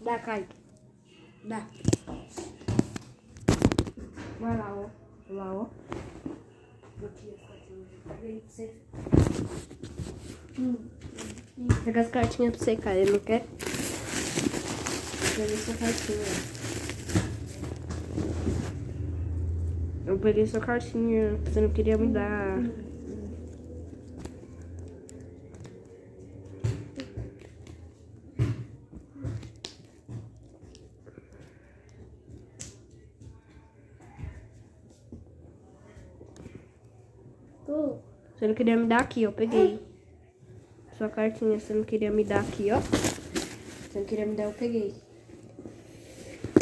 Dá, Kaique. Dá. Vai lá, ó. Lá, ó. Aqui as cartinhas. Pega aí pra você. Pega as cartinhas pra você, cara. Ele não quer? Peguei sua cartinha. Eu peguei sua cartinha. Você não queria me dar. Você não queria me dar aqui, ó. Peguei. Sua cartinha, você não queria me dar aqui, ó. Você não queria me dar, eu peguei.